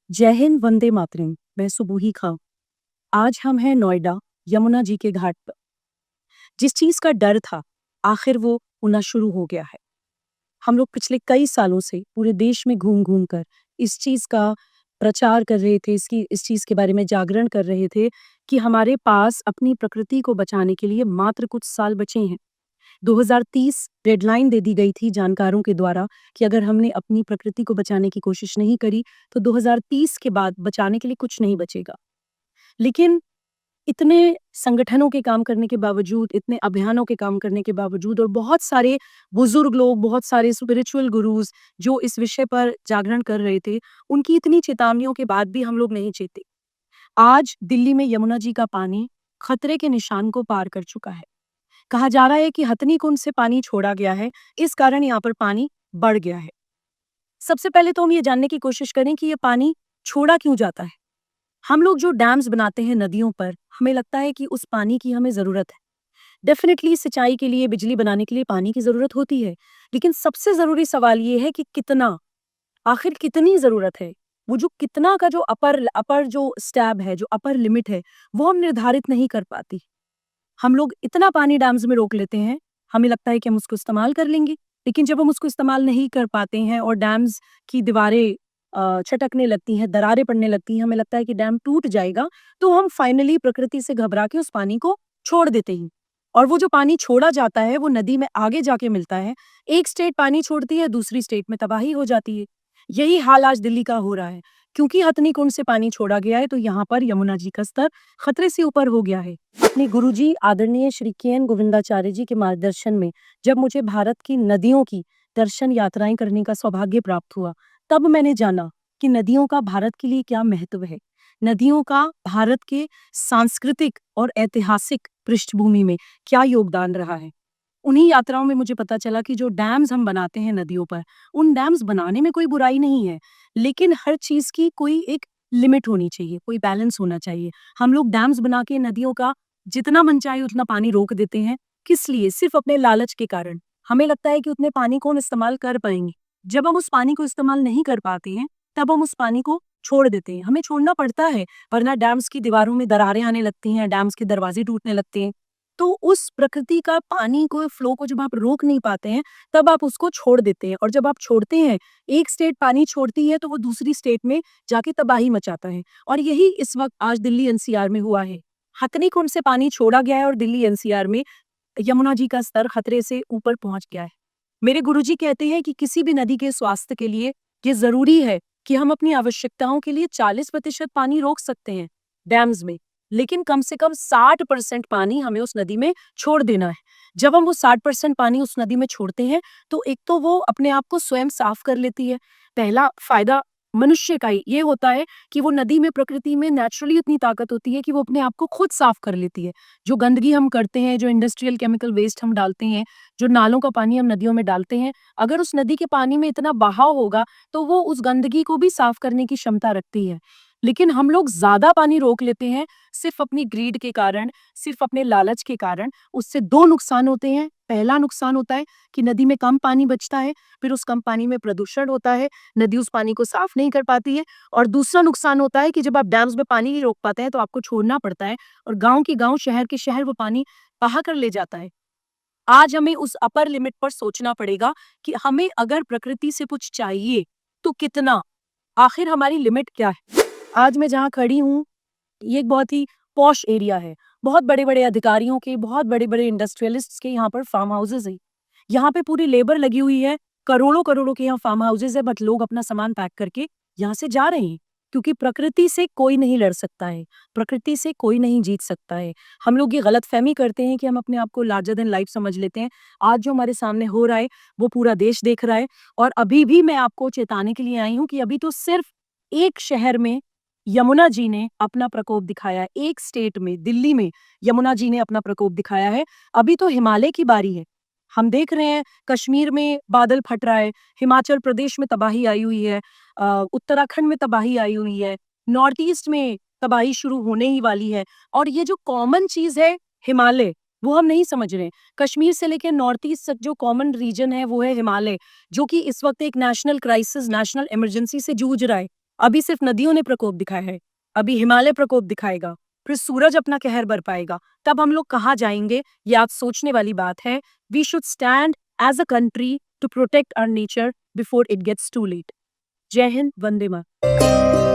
जय हिंद, वंदे मातरम। मैं सुबोही खां। आज हम हैं नोएडा, यमुना जी के घाट पर। जिस चीज का डर था, आखिर वो होना शुरू हो गया है। हम लोग पिछले कई सालों से पूरे देश में घूम घूम कर इस चीज का प्रचार कर रहे थे, इस चीज के बारे में जागरण कर रहे थे कि हमारे पास अपनी प्रकृति को बचाने के लिए मात्र कुछ साल बचे हैं। 2030 डेडलाइन दे दी गई थी जानकारों के द्वारा कि अगर हमने अपनी प्रकृति को बचाने की कोशिश नहीं करी, तो 2030 के बाद बचाने के लिए कुछ नहीं बचेगा। लेकिन इतने संगठनों के काम करने के बावजूद, इतने अभियानों के काम करने के बावजूद और बहुत सारे बुजुर्ग लोग, बहुत सारे स्पिरिचुअल गुरुज़ जो इस विषय पर जागरण कर रहे थे, उनकी इतनी चेतावनियों के बाद भी हम लोग नहीं चेते। आज दिल्ली में यमुना जी का पानी खतरे के निशान को पार कर चुका है। कहा जा रहा है कि हथनी कुंड से पानी छोड़ा गया है, इस कारण यहाँ पर पानी बढ़ गया है। सबसे पहले तो हम ये जानने की कोशिश करें कि ये पानी छोड़ा क्यों जाता है? हम लोग जो डैम्स बनाते हैं नदियों पर, हमें लगता है कि उस पानी की हमें ज़रूरत है। डेफ़िनिटली सिंचाई के लिए, बिजली बनाने के लिए पानी की ज़रूरत होती है। लेकिन सबसे ज़रूरी सवाल ये है कि कितना? आखिर कितनी ज़रूरत है? वो जो कितना का जो अपर जो स्टैब है, जो अपर लिमिट है, वो हम निर्धारित नहीं कर पाती। हम लोग इतना पानी डैम्स में रोक लेते हैं, हमें लगता है कि हम उसको इस्तेमाल कर लेंगे, लेकिन जब हम उसको इस्तेमाल नहीं कर पाते हैं और डैम्स की दीवारें छटकने लगती हैं, दरारें पड़ने लगती हैं, हमें लगता है कि डैम टूट जाएगा, तो हम फाइनली प्रकृति से घबरा के उस पानी को छोड़ देते हैं। और वो जो पानी छोड़ा जाता है, वो नदी में आगे जाके मिलता है। एक स्टेट पानी छोड़ती है, दूसरी स्टेट में तबाही हो जाती है। यही हाल आज दिल्ली का हो रहा है। क्योंकि हथनी कुंड से पानी छोड़ा गया है, तो यहाँ पर यमुना जी का स्तर खतरे से ऊपर हो गया है। अपने गुरुजी आदरणीय श्री के.एन. गोविंदाचार्य जी के मार्गदर्शन में जब मुझे भारत की नदियों की दर्शन यात्राएं करने का सौभाग्य प्राप्त हुआ, तब मैंने जाना कि नदियों का भारत के लिए क्या महत्व है। नदियों का भारत के सांस्कृतिक और ऐतिहासिक पृष्ठभूमि में क्या योगदान रहा है। उन्हीं यात्राओं में मुझे पता चला कि जो डैम्स हम बनाते हैं नदियों पर, उन डैम्स बनाने में कोई बुराई नहीं है, लेकिन हर चीज़ की कोई एक लिमिट होनी चाहिए, कोई बैलेंस होना चाहिए। हम लोग डैम्स बना के नदियों का जितना मन चाहे उतना पानी रोक देते हैं। किस लिए? सिर्फ़ अपने लालच के कारण। हमें लगता है कि उतने पानी को हम इस्तेमाल कर पाएँगे। जब हम उस पानी को इस्तेमाल नहीं कर पाते हैं, तब हम उस पानी को छोड़ देते हैं। हमें छोड़ना पड़ता है, वरना डैम्स की दीवारों में दरारें आने लगती हैं, डैम्स के दरवाजे टूटने लगते हैं। तो उस प्रकृति का पानी को फ्लो को जब आप रोक नहीं पाते हैं, तब आप उसको छोड़ देते हैं और जब आप छोड़ते हैं, एक स्टेट पानी छोड़ती है तो वो दूसरी स्टेट में जाके तबाही मचाता है और यही इस वक़्त आज दिल्ली एनसीआर में हुआ है। हथनी कुंड से पानी छोड़ा गया है और दिल्ली एनसीआर में यमुना जी का स्तर खतरे से ऊपर पहुँच गया है। मेरे गुरुजी कहते हैं कि किसी भी नदी के स्वास्थ्य के लिए ये ज़रूरी है कि हम अपनी आवश्यकताओं के लिए 40% पानी रोक सकते हैं डैम्स में, लेकिन कम से कम 60% पानी हमें उस नदी में छोड़ देना है। जब हम वो 60% पानी उस नदी में छोड़ते हैं, तो एक तो वो अपने आप को स्वयं साफ कर लेती है। पहला फ़ायदा मनुष्य का ही ये होता है कि वो नदी में प्रकृति में नेचुरली इतनी ताकत होती है कि वो अपने आप को खुद साफ कर लेती है। जो गंदगी हम करते हैं, जो इंडस्ट्रियल केमिकल वेस्ट हम डालते हैं, जो नालों का पानी हम नदियों में डालते हैं, अगर उस नदी के पानी में इतना बहाव होगा, तो वो उस गंदगी को भी साफ करने की क्षमता रखती है। लेकिन हम लोग ज़्यादा पानी रोक लेते हैं, सिर्फ़ अपनी ग्रीड के कारण, सिर्फ़ अपने लालच के कारण। उससे 2 नुकसान होते हैं। पहला नुकसान होता है कि नदी में कम पानी बचता है, फिर उस कम पानी में प्रदूषण होता है, नदी उस पानी को साफ नहीं कर पाती है और दूसरा नुकसान होता है कि जब आप डैम्स में पानी नहीं रोक पाते हैं, तो आपको छोड़ना पड़ता है और गाँव की गाँव, शहर के शहर वो पानी बहा कर ले जाता है। आज हमें उस अपर लिमिट पर सोचना पड़ेगा कि हमें अगर प्रकृति से कुछ चाहिए, तो कितना? आखिर हमारी लिमिट क्या है? आज मैं जहाँ खड़ी हूँ, ये एक बहुत ही पॉश एरिया है। बहुत बड़े-बड़े अधिकारियों के, बहुत बड़े-बड़े इंडस्ट्रियलिस्ट्स के यहाँ पर फार्म हाउसेज़ हैं। यहाँ पे पूरी लेबर लगी हुई है, करोड़ों-करोड़ों के यहाँ फार्म हाउसेज़ हैं, बट लोग अपना सामान पैक करके यहाँ से जा रहे हैं, क्योंकि प्रकृति से कोई नहीं लड़ सकता है, प्रकृति से कोई नहीं जीत सकता है। हम लोग ये गलतफ़हमी करते हैं कि हम अपने आप को लार्जर दैन लाइफ़ समझ लेते हैं। आज जो हमारे सामने हो रहा है, वो पूरा देश देख रहा है और अभी भी मैं आपको चेताने के लिए आई हूँ कि अभी तो सिर्फ़ एक शहर में यमुना जी ने अपना प्रकोप दिखाया है। एक स्टेट में, दिल्ली में यमुना जी ने अपना प्रकोप दिखाया है। अभी तो हिमालय की बारी है। हम देख रहे हैं कश्मीर में बादल फट रहा है, हिमाचल प्रदेश में तबाही आई हुई है, उत्तराखंड में तबाही आई हुई है, नॉर्थ ईस्ट में तबाही शुरू होने ही वाली है और ये जो कॉमन चीज़ है हिमालय, वो हम नहीं समझ रहे हैं। कश्मीर से लेके नॉर्थ ईस्ट तक जो कॉमन रीजन है वो है हिमालय, जो कि इस वक़्त एक नेशनल क्राइसिस, नेशनल इमरजेंसी से जूझ रहा है। अभी सिर्फ नदियों ने प्रकोप दिखाया है, अभी हिमालय प्रकोप दिखाएगा, फिर सूरज अपना कहर बरपाएगा। तब हम लोग कहाँ जाएंगे? ये आज सोचने वाली बात है। We should stand as a country to protect our nature before it gets too late. जय हिंद, वंदे मातरम।